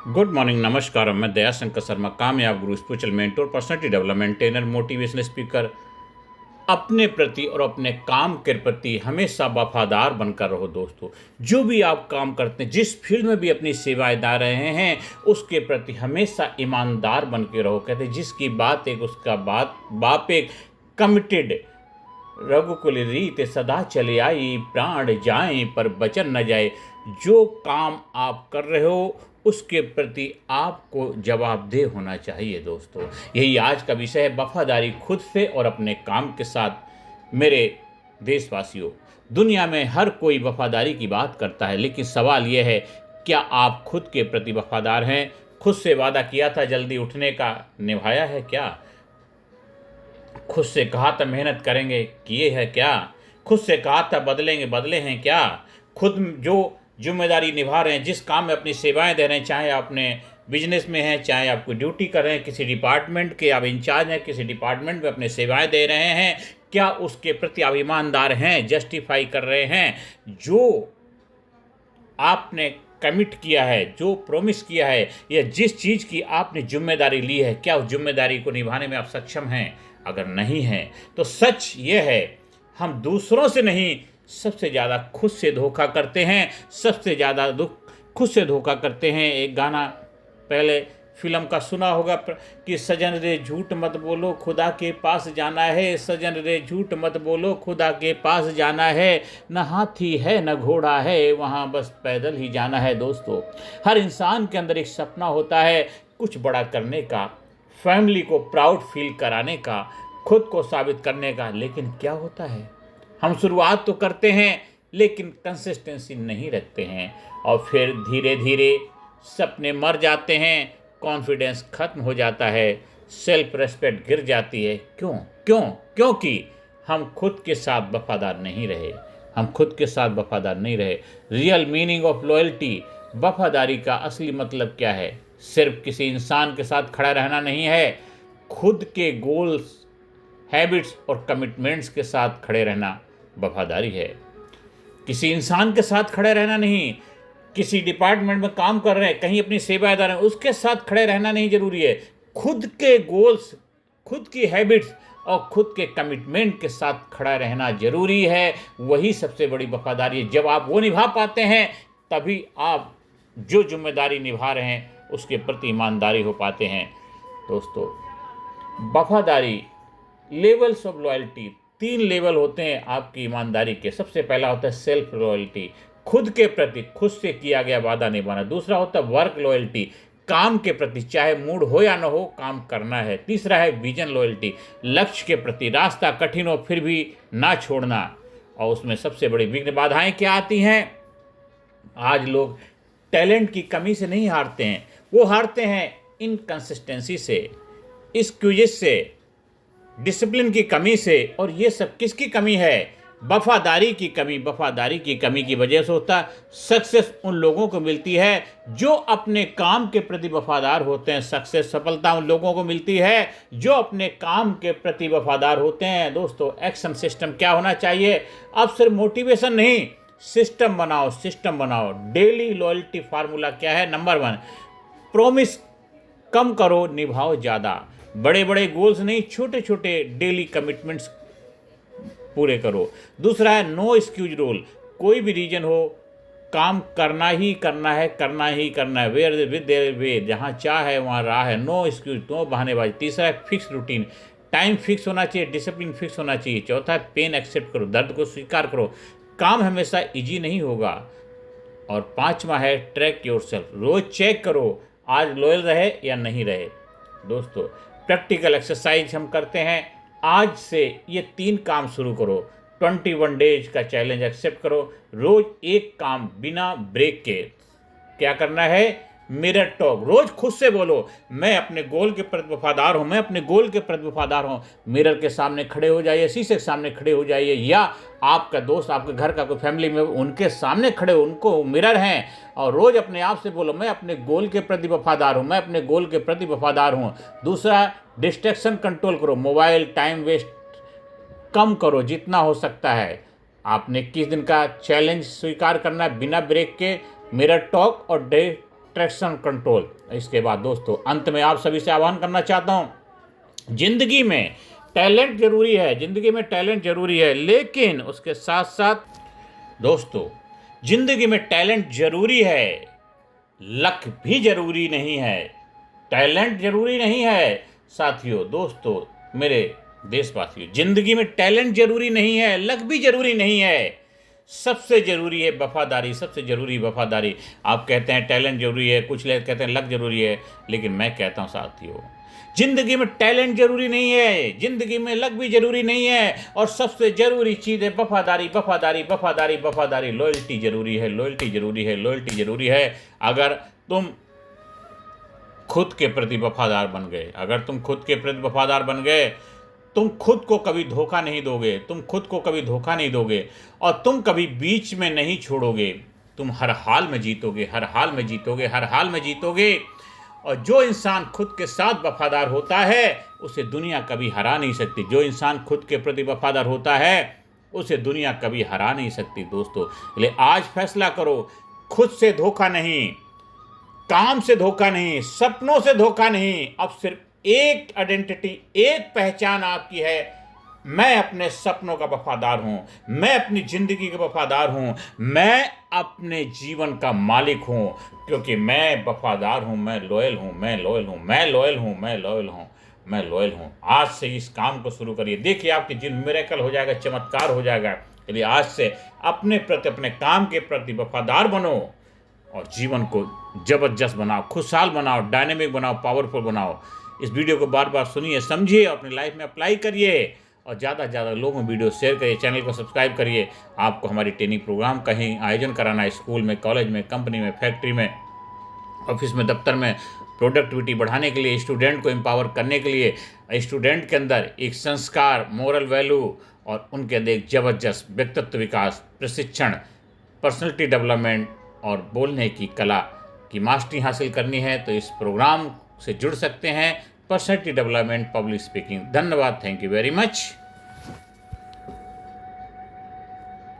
Good morning, नमस्कार। मैं दया शंकर शर्मा, कामयाब गुरु, spiritual mentor, personality development trainer, motivational speaker. अपने प्रति और अपने काम के प्रति हमेशा वफादार बनकर रहो दोस्तों। जो भी आप काम करते हैं, जिस फील्ड में भी अपनी सेवाएं दे रहे हैं, उसके प्रति हमेशा ईमानदार बन के रहो। कहते हैं जिसकी बात एक उसका बाप एक। कमिटेड रघुकुल रीत सदा चले आई, प्राण जाए पर वचन न जाए। जो काम आप कर रहे हो उसके प्रति आपको जवाबदेह होना चाहिए दोस्तों। यही आज का विषय है, वफादारी खुद से और अपने काम के साथ। मेरे देशवासियों, दुनिया में हर कोई वफादारी की बात करता है, लेकिन सवाल यह है, क्या आप खुद के प्रति वफादार हैं? खुद से वादा किया था जल्दी उठने का, निभाया है क्या? खुद से कहा था मेहनत करेंगे, किए है क्या? खुद से कहा था बदलेंगे, बदले हैं क्या? खुद जो जिम्मेदारी निभा रहे हैं, जिस काम में अपनी सेवाएं दे रहे हैं, चाहे आपने बिजनेस में हैं, चाहे आप कोई ड्यूटी कर रहे हैं, किसी डिपार्टमेंट के आप इंचार्ज हैं, किसी डिपार्टमेंट में अपने सेवाएं दे रहे हैं, क्या उसके प्रति आप ईमानदार हैं? जस्टिफाई कर रहे हैं? जो आपने कमिट किया है, जो प्रॉमिस किया है, या जिस चीज़ की आपने जिम्मेदारी ली है, क्या उस जिम्मेदारी को निभाने में आप सक्षम हैं? अगर नहीं हैं तो सच ये है, हम दूसरों से नहीं, सबसे ज़्यादा खुद से धोखा करते हैं। सबसे ज़्यादा दुख खुद से धोखा करते हैं। एक गाना पहले फिल्म का सुना होगा कि सजन रे झूठ मत बोलो, खुदा के पास जाना है। सजन रे झूठ मत बोलो, खुदा के पास जाना है। न हाथी है न घोड़ा है, वहाँ बस पैदल ही जाना है। दोस्तों, हर इंसान के अंदर एक सपना होता है कुछ बड़ा करने का, फैमिली को प्राउड फील कराने का, खुद को साबित करने का। लेकिन क्या होता है, हम शुरुआत तो करते हैं लेकिन कंसिस्टेंसी नहीं रखते हैं, और फिर धीरे धीरे सपने मर जाते हैं, कॉन्फिडेंस खत्म हो जाता है, सेल्फ रेस्पेक्ट गिर जाती है। क्यों? क्योंकि हम खुद के साथ वफादार नहीं रहे। हम खुद के साथ वफादार नहीं रहे। रियल मीनिंग ऑफ लॉयल्टी, वफादारी का असली मतलब क्या है? सिर्फ किसी इंसान के साथ खड़ा रहना नहीं है, खुद के गोल्स, हैबिट्स और कमिटमेंट्स के साथ खड़े रहना वफादारी है। किसी इंसान के साथ खड़े रहना नहीं, किसी डिपार्टमेंट में काम कर रहे हैं, कहीं अपनी सेवाएं दे रहे हैं, उसके साथ खड़े रहना नहीं जरूरी है। खुद के गोल्स, खुद की हैबिट्स और खुद के कमिटमेंट के साथ खड़ा रहना जरूरी है। वही सबसे बड़ी वफादारी है। जब आप वो निभा पाते हैं, तभी आप जो जिम्मेदारी निभा रहे हैं उसके प्रति ईमानदारी हो पाते हैं। दोस्तों, वफादारी, लेवल्स ऑफ लॉयल्टी, 3 लेवल होते हैं आपकी ईमानदारी के। सबसे पहला होता है सेल्फ लॉयल्टी, खुद के प्रति खुद से किया गया वादा निभाना। दूसरा होता है वर्क लॉयल्टी, काम के प्रति चाहे मूड हो या ना हो काम करना है। तीसरा है विजन लॉयल्टी, लक्ष्य के प्रति, रास्ता कठिन हो फिर भी ना छोड़ना। और उसमें सबसे बड़ी विघ्न बाधाएं क्या आती हैं? आज लोग टैलेंट की कमी से नहीं हारते हैं, वो हारते हैं इनकंसिस्टेंसी से, एक्सक्यूजेस से, डिसिप्लिन की कमी से। और ये सब किसकी कमी है? वफादारी की कमी। वफादारी की कमी की वजह से होता है सक्सेस उन लोगों को मिलती है जो अपने काम के प्रति वफादार होते हैं। सक्सेस, सफलता उन लोगों को मिलती है जो अपने काम के प्रति वफादार होते हैं। दोस्तों, एक्शन सिस्टम क्या होना चाहिए? अब सिर्फ मोटिवेशन नहीं, सिस्टम बनाओ, सिस्टम बनाओ। डेली लॉयल्टी फार्मूला क्या है? नंबर 1, प्रॉमिस कम करो, निभाओ ज़्यादा। बड़े बड़े गोल्स नहीं, छोटे छोटे डेली कमिटमेंट्स पूरे करो। दूसरा है नो एक्सक्यूज रूल, कोई भी रीजन हो, काम करना ही करना है, करना ही करना है। वेयर विद देयर वे, जहाँ चाह है वहाँ राह है। नो एक्सक्यूज, नो बहानेबाजी। तीसरा है फिक्स रूटीन, टाइम फिक्स होना चाहिए, डिसिप्लिन फिक्स होना चाहिए। चौथा है पेन एक्सेप्ट करो, दर्द को स्वीकार करो। काम हमेशा ईजी नहीं होगा। और पांचवा है ट्रैक योरसेल्फ, रोज चेक करो आज लॉयल रहे या नहीं रहे। दोस्तों, प्रैक्टिकल एक्सरसाइज हम करते हैं। आज से ये 3 काम शुरू करो। 21 डेज का चैलेंज एक्सेप्ट करो। रोज एक काम बिना ब्रेक के। क्या करना है? मिरर टॉक, रोज खुद से बोलो, मैं अपने गोल के प्रति वफादार हूँ, मैं अपने गोल के प्रति वफादार हूँ। मिरर के सामने खड़े हो जाइए, शीशे के सामने खड़े हो जाइए, या आपका दोस्त, आपके घर का कोई फैमिली में, उनके सामने खड़े हो, उनको मिरर हैं, और रोज अपने आप से बोलो, मैं अपने गोल के प्रति वफादार हूँ, मैं अपने गोल के प्रति वफादार हूँ। दूसरा, डिस्ट्रैक्शन कंट्रोल करो, मोबाइल टाइम वेस्ट कम करो जितना हो सकता है। आपने 21 दिन का चैलेंज स्वीकार करना है बिना ब्रेक के। मिरर टॉक और डिस्ट्रैक्शन कंट्रोल। इसके बाद दोस्तों अंत में आप सभी से आह्वान करना चाहता हूँ, जिंदगी में टैलेंट जरूरी है, जिंदगी में टैलेंट जरूरी है, लेकिन उसके साथ साथ दोस्तों जिंदगी में टैलेंट जरूरी है, लक भी जरूरी नहीं है। टैलेंट जरूरी नहीं है साथियों, दोस्तों, मेरे देशवासियों, जिंदगी में टैलेंट जरूरी नहीं है, लक भी जरूरी नहीं है। सबसे जरूरी है वफादारी, सबसे जरूरी वफादारी। आप कहते हैं टैलेंट जरूरी है, कुछ लोग कहते हैं लक जरूरी है, लेकिन मैं कहता हूं साथियों, जिंदगी में टैलेंट जरूरी नहीं है, जिंदगी में लक भी जरूरी नहीं है, और सबसे जरूरी चीज है वफादारी, वफादारी, वफादारी, वफादारी। लॉयल्टी जरूरी है, लॉयल्टी जरूरी है, लॉयल्टी जरूरी है। अगर तुम खुद के प्रति वफादार बन गए, अगर तुम खुद के प्रति वफादार बन गए, तुम खुद को कभी धोखा नहीं दोगे, तुम खुद को कभी धोखा नहीं दोगे, और तुम कभी बीच में नहीं छोड़ोगे। तुम हर हाल में जीतोगे, हर हाल में जीतोगे, हर हाल में जीतोगे। और जो इंसान खुद के साथ वफादार होता है उसे दुनिया कभी हरा नहीं सकती। जो इंसान खुद के प्रति वफादार होता है उसे दुनिया कभी हरा नहीं सकती दोस्तों। इसलिए आज फैसला करो, खुद से धोखा नहीं, काम से धोखा नहीं, सपनों से धोखा नहीं। अब सिर्फ एक आइडेंटिटी, एक पहचान आपकी है, मैं अपने सपनों का वफादार हूं, मैं अपनी जिंदगी का वफादार हूं, मैं अपने जीवन का मालिक हूं, क्योंकि मैं वफादार हूं, मैं लॉयल हूं, मैं लॉयल हूं, मैं लॉयल हूं, मैं लॉयल हूं, मैं लॉयल हूं। आज से इस काम को शुरू करिए, देखिए आपके जीवन में मिरेकल हो जाएगा, चमत्कार हो जाएगा। इसलिए आज से अपने प्रति, अपने काम के प्रति वफादार बनो और जीवन को जबरदस्त बनाओ, खुशहाल बनाओ, डायनेमिक बनाओ, पावरफुल बनाओ। इस वीडियो को बार बार सुनिए, समझिए, अपनी लाइफ में अप्लाई करिए, और ज़्यादा से ज़्यादा लोगों में वीडियो शेयर करिए, चैनल को सब्सक्राइब करिए। आपको हमारी ट्रेनिंग प्रोग्राम कहीं आयोजन कराना है, स्कूल में, कॉलेज में, कंपनी में, फैक्ट्री में, ऑफिस में, दफ्तर में, प्रोडक्टिविटी बढ़ाने के लिए, स्टूडेंट को एम्पावर करने के लिए, स्टूडेंट के अंदर एक संस्कार, मोरल वैल्यू और उनके अंदर एक जबरदस्त व्यक्तित्व विकास, प्रशिक्षण, पर्सनैलिटी डेवलपमेंट और बोलने की कला की मास्टरी हासिल करनी है तो इस प्रोग्राम से जुड़ सकते हैं। Personality development, public speaking. धन्यवाद, थैंक यू वेरी मच।